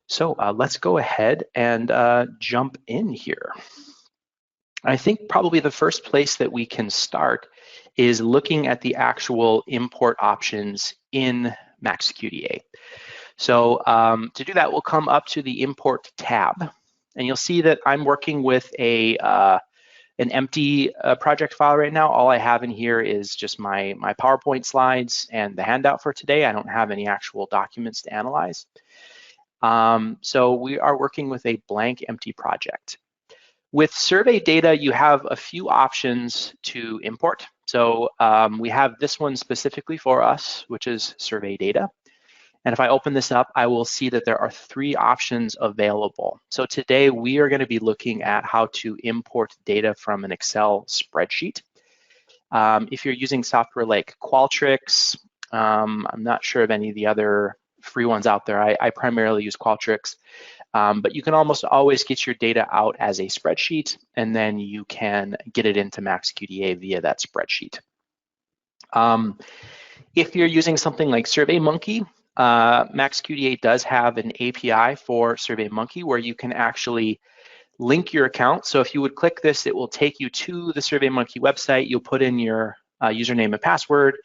So let's go ahead and jump in here. I think probably the first place that we can start is looking at the actual import options in MAXQDA. So to do that, we'll come up to the Import tab, and you'll see that I'm working with an empty project file right now. All I have in here is just my PowerPoint slides and the handout for today. I don't have any actual documents to analyze. So we are working with a blank empty project. With survey data, you have a few options to import. So we have this one specifically for us, which is survey data. And if I open this up, I will see that there are 3 options available. So today we are going to be looking at how to import data from an Excel spreadsheet. If you're using software like Qualtrics, I'm not sure of any of the other free ones out there. I primarily use Qualtrics, but you can almost always get your data out as a spreadsheet, and then you can get it into MAXQDA via that spreadsheet. If you're using something like SurveyMonkey, MAXQDA does have an API for SurveyMonkey where you can actually link your account. So if you would click this, it will take you to the SurveyMonkey website. You'll put in your username and password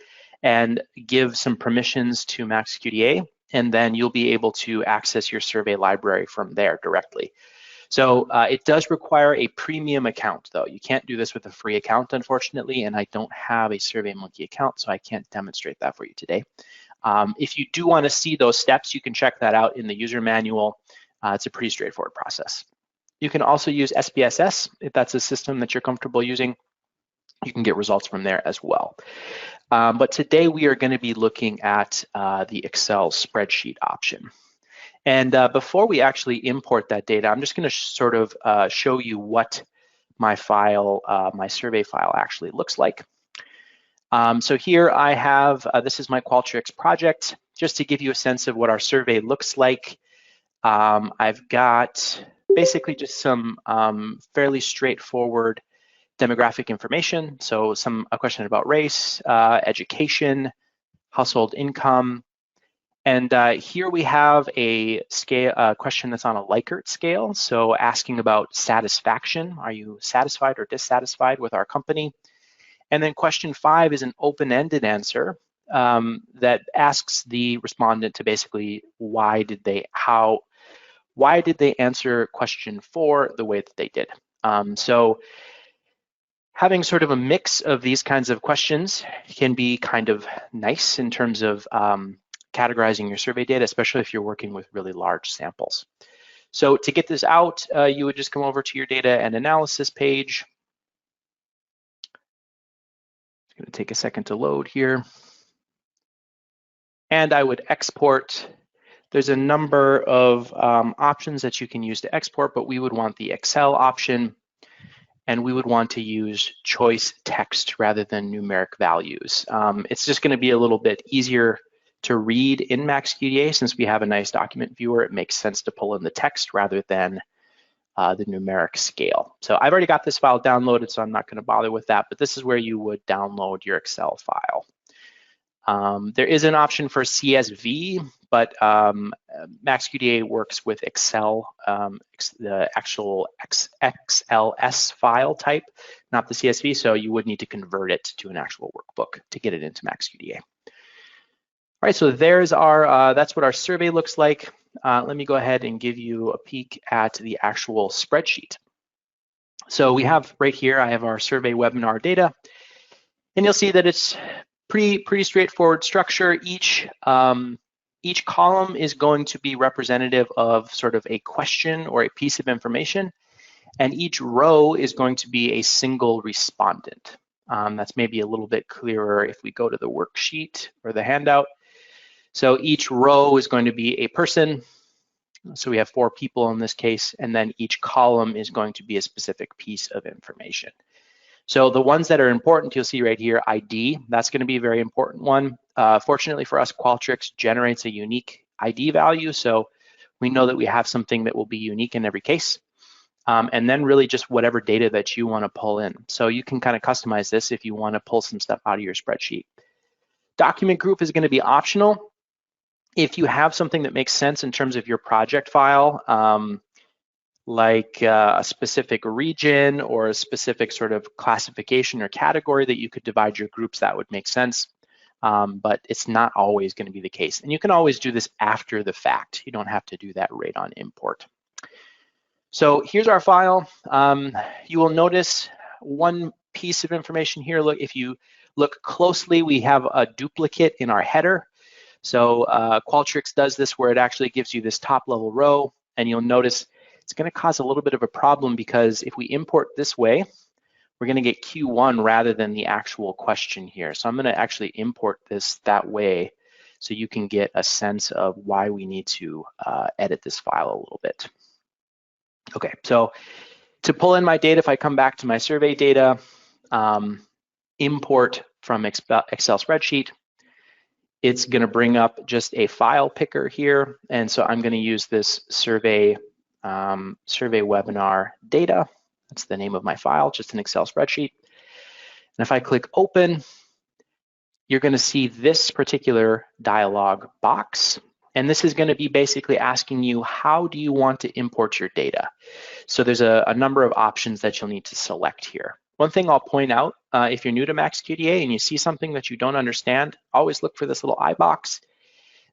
and give some permissions to MAXQDA, and then you'll be able to access your survey library from there directly. So it does require a premium account, though. You can't do this with a free account, unfortunately, and I don't have a SurveyMonkey account, so I can't demonstrate that for you today. If you do want to see those steps, you can check that out in the user manual. It's a pretty straightforward process. You can also use SPSS if that's a system that you're comfortable using. You can get results from there as well. But today we are going to be looking at the Excel spreadsheet option. And before we actually import that data, I'm just going to sort of show you what my file, my survey file actually looks like. So here I have, this is my Qualtrics project, just to give you a sense of what our survey looks like. I've got basically just some fairly straightforward demographic information. So a question about race, education, household income. And here we have a question that's on a Likert scale. So asking about satisfaction. Are you satisfied or dissatisfied with our company? And then question 5 is an open-ended answer that asks the respondent to basically why did they answer question 4 the way that they did. So having sort of a mix of these kinds of questions can be kind of nice in terms of categorizing your survey data, especially if you're working with really large samples. So to get this out, you would just come over to your data and analysis page. It's going to take a second to load here. And I would export. There's a number of options that you can use to export, but we would want the Excel option, and we would want to use choice text rather than numeric values. It's just going to be a little bit easier to read in MAXQDA. Since we have a nice document viewer, it makes sense to pull in the text rather than the numeric scale. So I've already got this file downloaded, so I'm not going to bother with that, but this is where you would download your Excel file. There is an option for CSV, but MAXQDA works with Excel, the actual XLS file type, not the CSV, so you would need to convert it to an actual workbook to get it into MAXQDA. All right, so there's that's what our survey looks like. Let me go ahead and give you a peek at the actual spreadsheet. So we have right here, I have our survey webinar data, and you'll see that it's pretty straightforward structure. Each column is going to be representative of sort of a question or a piece of information, and each row is going to be a single respondent. That's maybe a little bit clearer if we go to the worksheet or the handout. So each row is going to be a person. So we have 4 people in this case, and then each column is going to be a specific piece of information. So the ones that are important, you'll see right here, ID, that's going to be a very important one. Fortunately for us, Qualtrics generates a unique ID value, so we know that we have something that will be unique in every case. And then really just whatever data that you want to pull in. So you can kind of customize this if you want to pull some stuff out of your spreadsheet. Document group is going to be optional. If you have something that makes sense in terms of your project file, like a specific region or a specific sort of classification or category that you could divide your groups, that would make sense. But it's not always going to be the case. And you can always do this after the fact. You don't have to do that right on import. So here's our file. You will notice one piece of information here. Look, if you look closely, we have a duplicate in our header. So Qualtrics does this where it actually gives you this top level row, and you'll notice it's going to cause a little bit of a problem because if we import this way, we're going to get Q1 rather than the actual question here. So I'm going to actually import this that way so you can get a sense of why we need to edit this file a little bit. Okay, so to pull in my data, if I come back to my survey data, import from Excel spreadsheet, it's going to bring up just a file picker here. And so I'm going to use this survey webinar data. That's the name of my file, just an Excel spreadsheet. And if I click open, you're going to see this particular dialog box. And this is going to be basically asking you, how do you want to import your data? So there's a number of options that you'll need to select here. One thing I'll point out, if you're new to MAXQDA and you see something that you don't understand, always look for this little I box.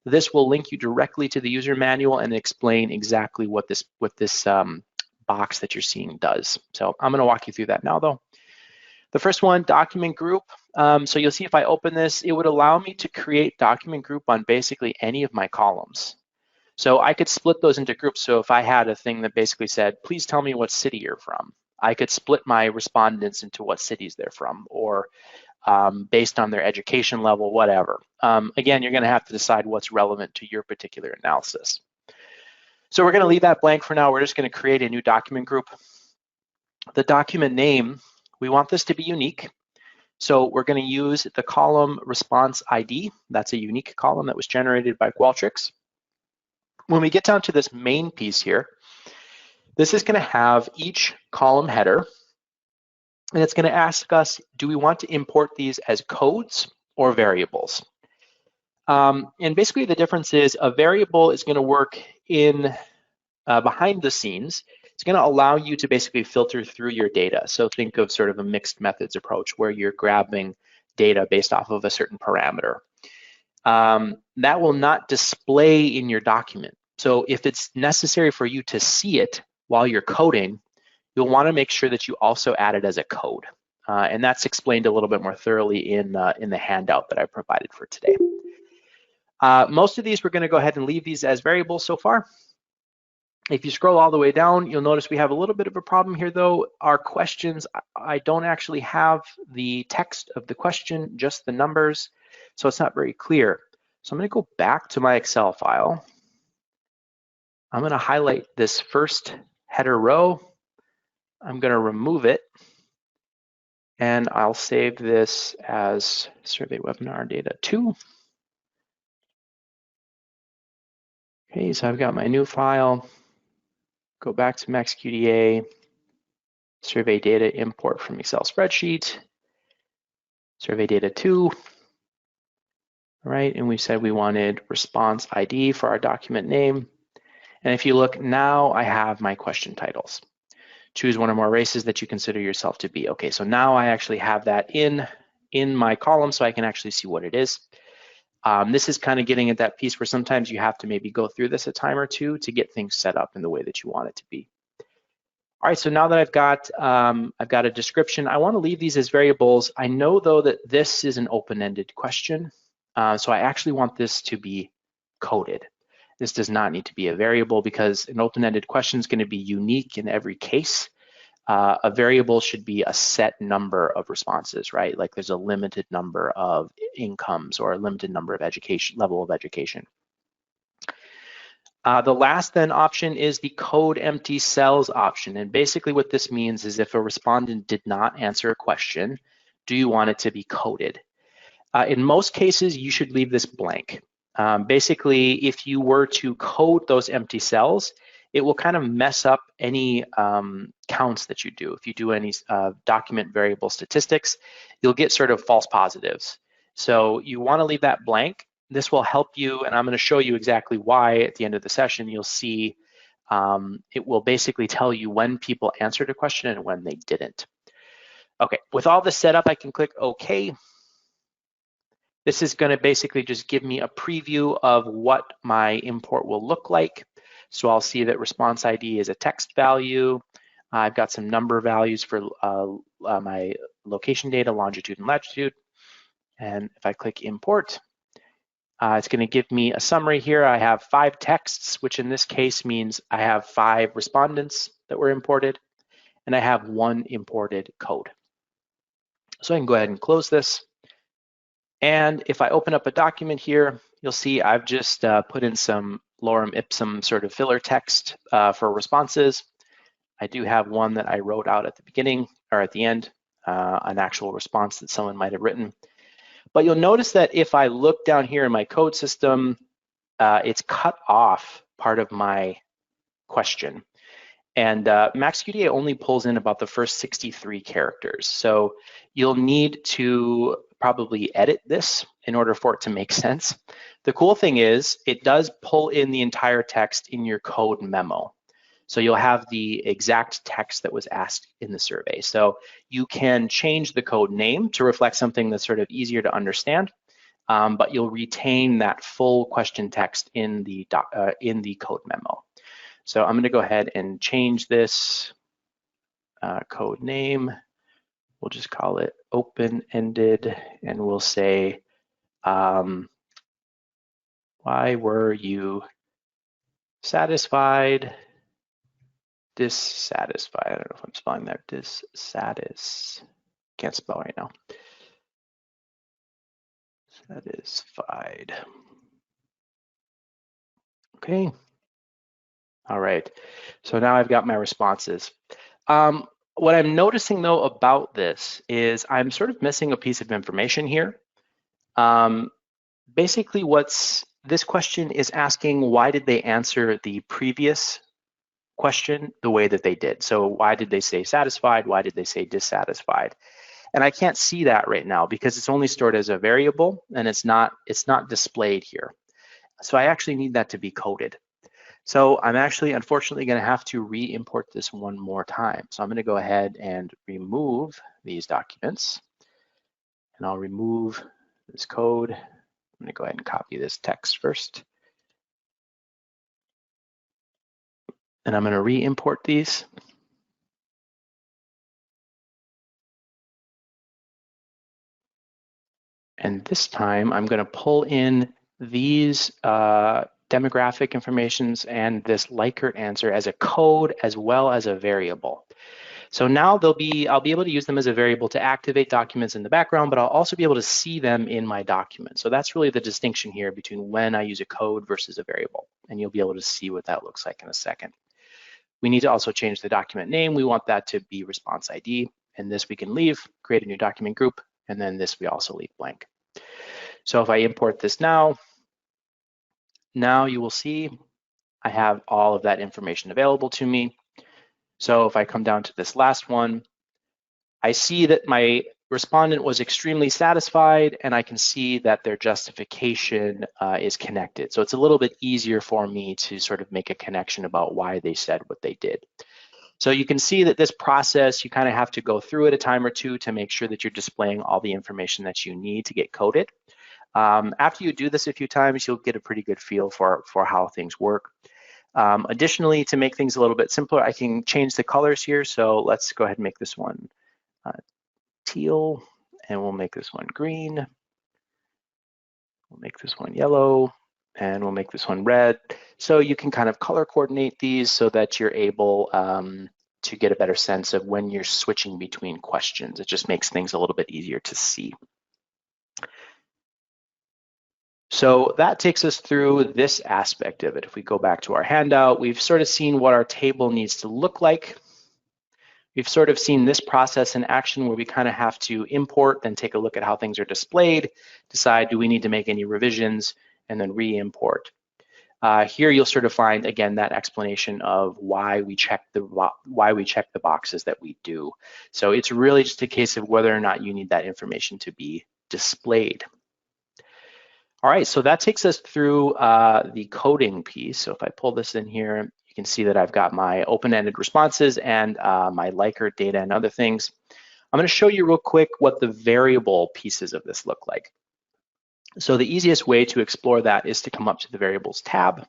This will link you directly to the user manual and explain exactly what this box that you're seeing does. So I'm going to walk you through that now, though. The first one, document group. So you'll see if I open this, it would allow me to create document group on basically any of my columns. So I could split those into groups. So if I had a thing that basically said, please tell me what city you're from, I could split my respondents into what cities they're from, or based on their education level, whatever. Again, you're going to have to decide what's relevant to your particular analysis. So we're going to leave that blank for now. We're just going to create a new document group. The document name, we want this to be unique. So we're going to use the column response ID. That's a unique column that was generated by Qualtrics. When we get down to this main piece here, this is going to have each column header, and it's going to ask us, do we want to import these as codes or variables? And basically the difference is a variable is going to work in behind the scenes. It's going to allow you to basically filter through your data. So think of sort of a mixed methods approach where you're grabbing data based off of a certain parameter. That will not display in your document. So if it's necessary for you to see it while you're coding, you'll want to make sure that you also add it as a code. And that's explained a little bit more thoroughly in the handout that I provided for today. Most of these, we're going to go ahead and leave these as variables so far. If you scroll all the way down, you'll notice we have a little bit of a problem here, though. Our questions, I don't actually have the text of the question, just the numbers, so it's not very clear. So I'm going to go back to my Excel file. I'm going to highlight this first header row. I'm going to remove it, and I'll save this as survey webinar data 2. Okay, so I've got my new file. Go back to MAXQDA, survey data import from Excel spreadsheet, survey data 2. All right, and we said we wanted response ID for our document name. And if you look now, I have my question titles. Choose one or more races that you consider yourself to be. Okay, so now I actually have that in my column so I can actually see what it is. This is kind of getting at that piece where sometimes you have to maybe go through this a time or two to get things set up in the way that you want it to be. All right, so now that I've got a description, I want to leave these as variables. I know though that this is an open-ended question, so I actually want this to be coded. This does not need to be a variable because an open-ended question is going to be unique in every case. A variable should be a set number of responses, right? Like there's a limited number of incomes or a limited number of level of education. The last then option is the code empty cells option. And basically what this means is if a respondent did not answer a question, do you want it to be coded? In most cases, you should leave this blank. Basically, if you were to code those empty cells, it will kind of mess up any counts that you do. If you do any document variable statistics, you'll get sort of false positives. So you want to leave that blank. This will help you, and I'm going to show you exactly why at the end of the session. You'll see it will basically tell you when people answered a question and when they didn't. Okay, with all this set up, I can click OK. This is going to basically just give me a preview of what my import will look like. So I'll see that response ID is a text value. I've got some number values for my location data, longitude and latitude. And if I click import, it's going to give me a summary here. I have 5 texts, which in this case means I have 5 respondents that were imported, and I have 1 imported code. So I can go ahead and close this. And if I open up a document here, you'll see I've just put in some lorem ipsum sort of filler text for responses. I do have one that I wrote out at the beginning or at the end, an actual response that someone might have written. But you'll notice that if I look down here in my code system, it's cut off part of my question. And MAXQDA only pulls in about the first 63 characters. So you'll need to probably edit this in order for it to make sense. The cool thing is it does pull in the entire text in your code memo. So you'll have the exact text that was asked in the survey. So you can change the code name to reflect something that's sort of easier to understand, but you'll retain that full question text in the code memo. So I'm going to go ahead and change this code name. We'll just call it open-ended, and we'll say, why were you satisfied? Dissatisfied. I don't know if I'm spelling that. Can't spell right now. Satisfied. Okay. All right. So now I've got my responses. What I'm noticing though about this is I'm sort of missing a piece of information here. Basically, this question is asking, why did they answer the previous question the way that they did? So why did they say satisfied? Why did they say dissatisfied? And I can't see that right now because it's only stored as a variable and it's not displayed here. So I actually need that to be coded. So I'm actually, unfortunately, going to have to re-import this one more time. So I'm going to go ahead and remove these documents, and I'll remove this code. I'm going to go ahead and copy this text first. And I'm going to re-import these. And this time, I'm going to pull in these demographic informations and this Likert answer as a code as well as a variable. So now I'll be able to use them as a variable to activate documents in the background, but I'll also be able to see them in my document. So that's really the distinction here between when I use a code versus a variable. And you'll be able to see what that looks like in a second. We need to also change the document name. We want that to be response ID. And this we can leave, create a new document group, and then this we also leave blank. So if I import this now you will see I have all of that information available to me. So if I come down to this last one, I see that my respondent was extremely satisfied, and I can see that their justification is connected. So it's a little bit easier for me to sort of make a connection about why they said what they did. So you can see that this process, you kind of have to go through it a time or two to make sure that you're displaying all the information that you need to get coded. After you do this a few times, you'll get a pretty good feel for how things work. Additionally, to make things a little bit simpler, I can change the colors here. So let's go ahead and make this one teal, and we'll make this one green. We'll make this one yellow, and we'll make this one red. So you can kind of color coordinate these so that you're able to get a better sense of when you're switching between questions. It just makes things a little bit easier to see. So that takes us through this aspect of it. If we go back to our handout, we've sort of seen what our table needs to look like. We've sort of seen this process in action where we kind of have to import, then take a look at how things are displayed, decide do we need to make any revisions, and then re-import. Here you'll sort of find, again, that explanation of why we check the boxes that we do. So it's really just a case of whether or not you need that information to be displayed. All right, so that takes us through the coding piece. So if I pull this in here, you can see that I've got my open-ended responses and my Likert data and other things. I'm going to show you real quick what the variable pieces of this look like. So the easiest way to explore that is to come up to the variables tab,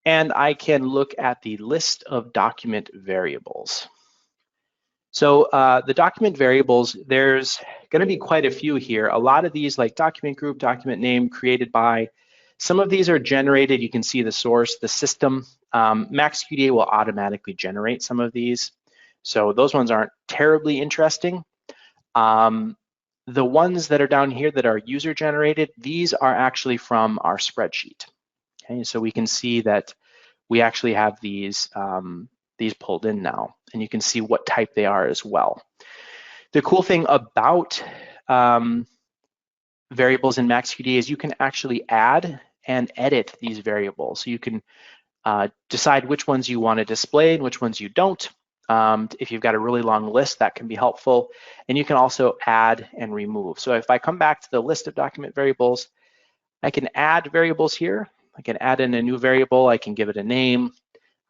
and I can look at the list of document variables. So the document variables, there's going to be quite a few here. A lot of these, like document group, document name, created by, some of these are generated. You can see the source, the system. MAXQDA will automatically generate some of these. So those ones aren't terribly interesting. The ones that are down here that are user generated, these are actually from our spreadsheet. Okay, so we can see that we actually have these pulled in now, and you can see what type they are as well. The cool thing about variables in MAXQDA is you can actually add and edit these variables. So you can decide which ones you want to display and which ones you don't. If you've got a really long list, that can be helpful. And you can also add and remove. So if I come back to the list of document variables, I can add variables here. I can add in a new variable. I can give it a name.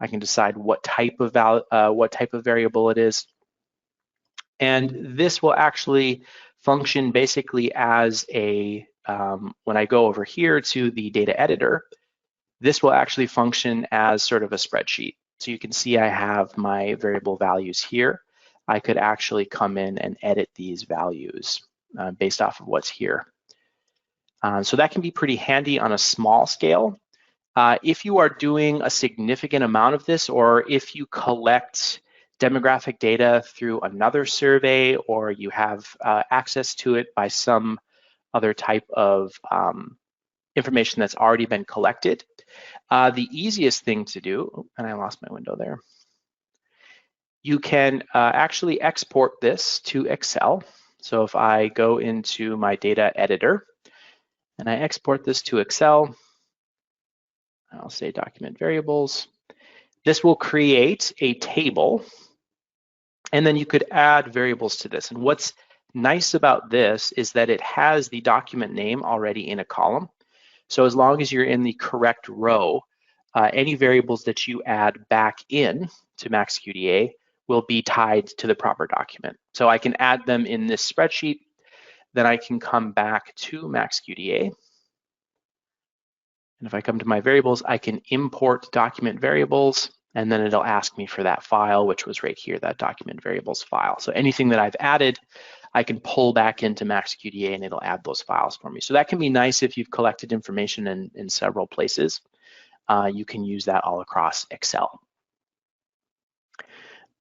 I can decide what type of variable it is. And this will actually function basically as a, when I go over here to the data editor, this will actually function as sort of a spreadsheet. So you can see I have my variable values here. I could actually come in and edit these values based off of what's here. So that can be pretty handy on a small scale. If you are doing a significant amount of this, or if you collect demographic data through another survey, or you have access to it by some other type of information that's already been collected, the easiest thing to do, and I lost my window there, you can actually export this to Excel. So if I go into my data editor and I export this to Excel, I'll say document variables. This will create a table, and then you could add variables to this. And what's nice about this is that it has the document name already in a column. So as long as you're in the correct row, any variables that you add back in to MAXQDA will be tied to the proper document. So I can add them in this spreadsheet, then I can come back to MAXQDA. And if I come to my variables, I can import document variables, and then it'll ask me for that file, which was right here, that document variables file. So anything that I've added, I can pull back into MAXQDA and it'll add those files for me. So that can be nice if you've collected information in several places. You can use that all across Excel.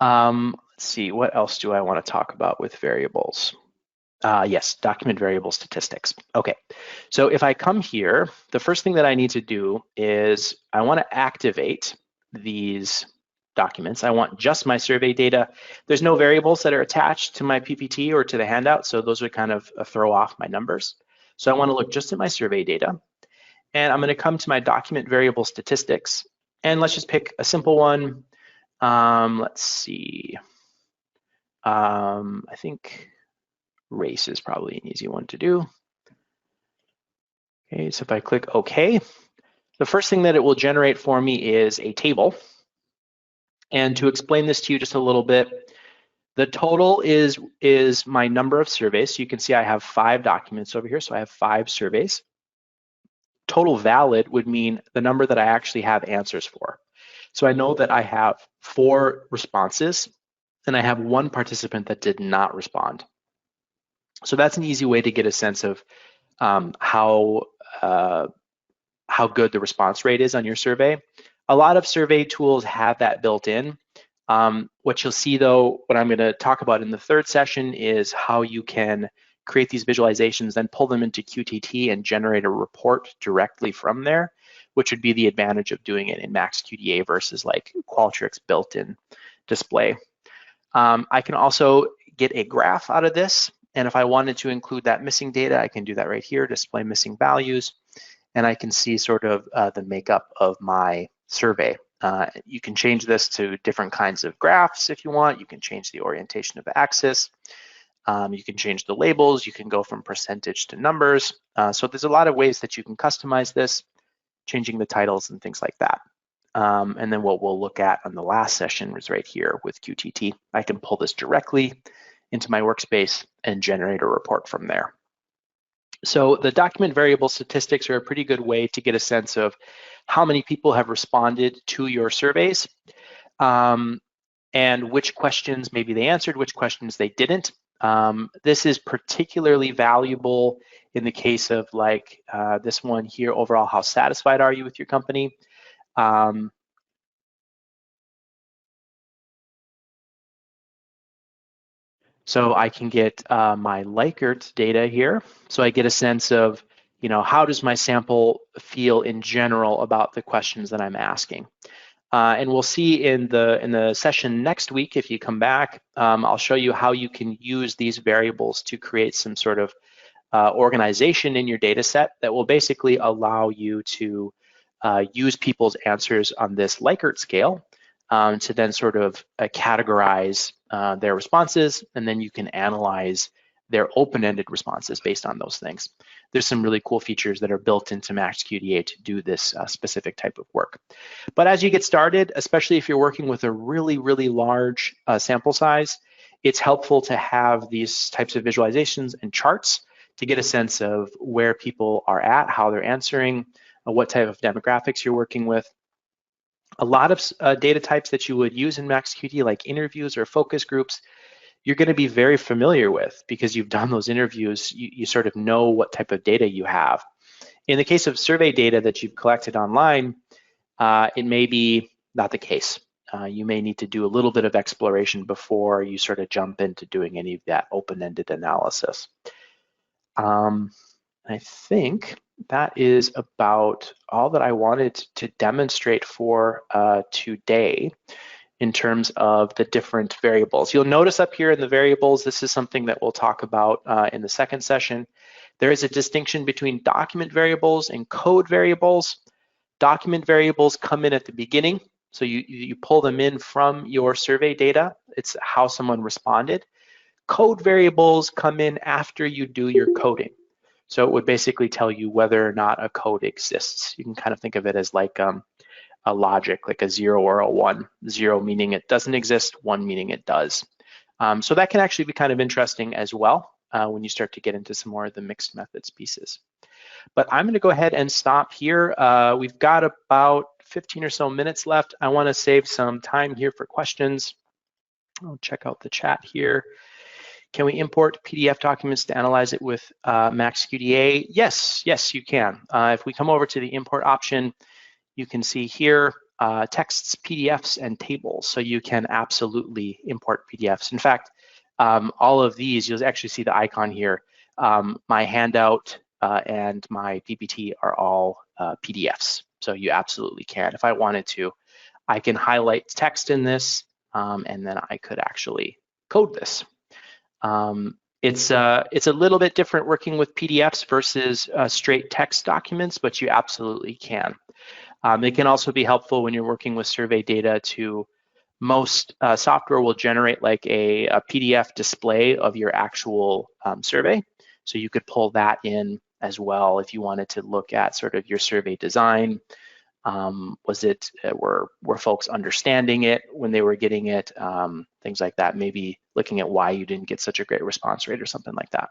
Let's see, what else do I want to talk about with variables? Yes, document variable statistics. Okay, so if I come here, the first thing that I need to do is I want to activate these documents. I want just my survey data. There's no variables that are attached to my PPT or to the handout, so those would kind of throw off my numbers. So I want to look just at my survey data, and I'm going to come to my document variable statistics, and let's just pick a simple one. Let's see. I think race is probably an easy one to do. Okay, so if I click OK, the first thing that it will generate for me is a table. And to explain this to you just a little bit, the total is my number of surveys. So you can see I have 5 documents over here, so I have 5 surveys. Total valid would mean the number that I actually have answers for. So I know that I have 4 responses, and I have 1 participant that did not respond. So that's an easy way to get a sense of how good the response rate is on your survey. A lot of survey tools have that built in. What you'll see though, what I'm going to talk about in the 3rd session is how you can create these visualizations, then pull them into QTT and generate a report directly from there, which would be the advantage of doing it in MAXQDA versus like Qualtrics built-in display. I can also get a graph out of this. And if I wanted to include that missing data, I can do that right here, display missing values, and I can see sort of the makeup of my survey. You can change this to different kinds of graphs if you want. You can change the orientation of the axis. You can change the labels. You can go from percentage to numbers. So there's a lot of ways that you can customize this, changing the titles and things like that. And then what we'll look at on the last session was right here with QTT. I can pull this directly into my workspace and generate a report from there. So the document variable statistics are a pretty good way to get a sense of how many people have responded to your surveys, and which questions maybe they answered, which questions they didn't. This is particularly valuable in the case of like this one here, overall, how satisfied are you with your company? So I can get my Likert data here. So I get a sense of, how does my sample feel in general about the questions that I'm asking? And we'll see in the session next week, if you come back, I'll show you how you can use these variables to create some sort of organization in your data set that will basically allow you to use people's answers on this Likert scale to then sort of categorize their responses, and then you can analyze their open-ended responses based on those things. There's some really cool features that are built into MAXQDA to do this specific type of work. But as you get started, especially if you're working with a really, really large sample size, it's helpful to have these types of visualizations and charts to get a sense of where people are at, how they're answering, what type of demographics you're working with. A lot of data types that you would use in MAXQDA, like interviews or focus groups, you're going to be very familiar with because you've done those interviews. You sort of know what type of data you have. In the case of survey data that you've collected online, it may be not the case. You may need to do a little bit of exploration before you sort of jump into doing any of that open-ended analysis. I think that is about all that I wanted to demonstrate for today in terms of the different variables. You'll notice up here in the variables, this is something that we'll talk about in the second session. There is a distinction between document variables and code variables. Document variables come in at the beginning, so you pull them in from your survey data. It's how someone responded. Code variables come in after you do your coding. So it would basically tell you whether or not a code exists. You can kind of think of it as like a logic, like a 0 or a 1. 0 meaning it doesn't exist, 1 meaning it does. So that can actually be kind of interesting as well when you start to get into some more of the mixed methods pieces. But I'm going to go ahead and stop here. We've got about 15 or so minutes left. I want to save some time here for questions. I'll check out the chat here. Can we import PDF documents to analyze it with MAXQDA? Yes, you can. If we come over to the import option, you can see here texts, PDFs, and tables. So you can absolutely import PDFs. In fact, all of these, you'll actually see the icon here. My handout and my PPT are all PDFs. So you absolutely can. If I wanted to, I can highlight text in this, and then I could actually code this. It's a little bit different working with PDFs versus straight text documents, but you absolutely can. It can also be helpful when you're working with survey data to, most software will generate like a PDF display of your actual survey. So you could pull that in as well if you wanted to look at sort of your survey design. Was it, were folks understanding it when they were getting it? Things like that, maybe looking at why you didn't get such a great response rate or something like that.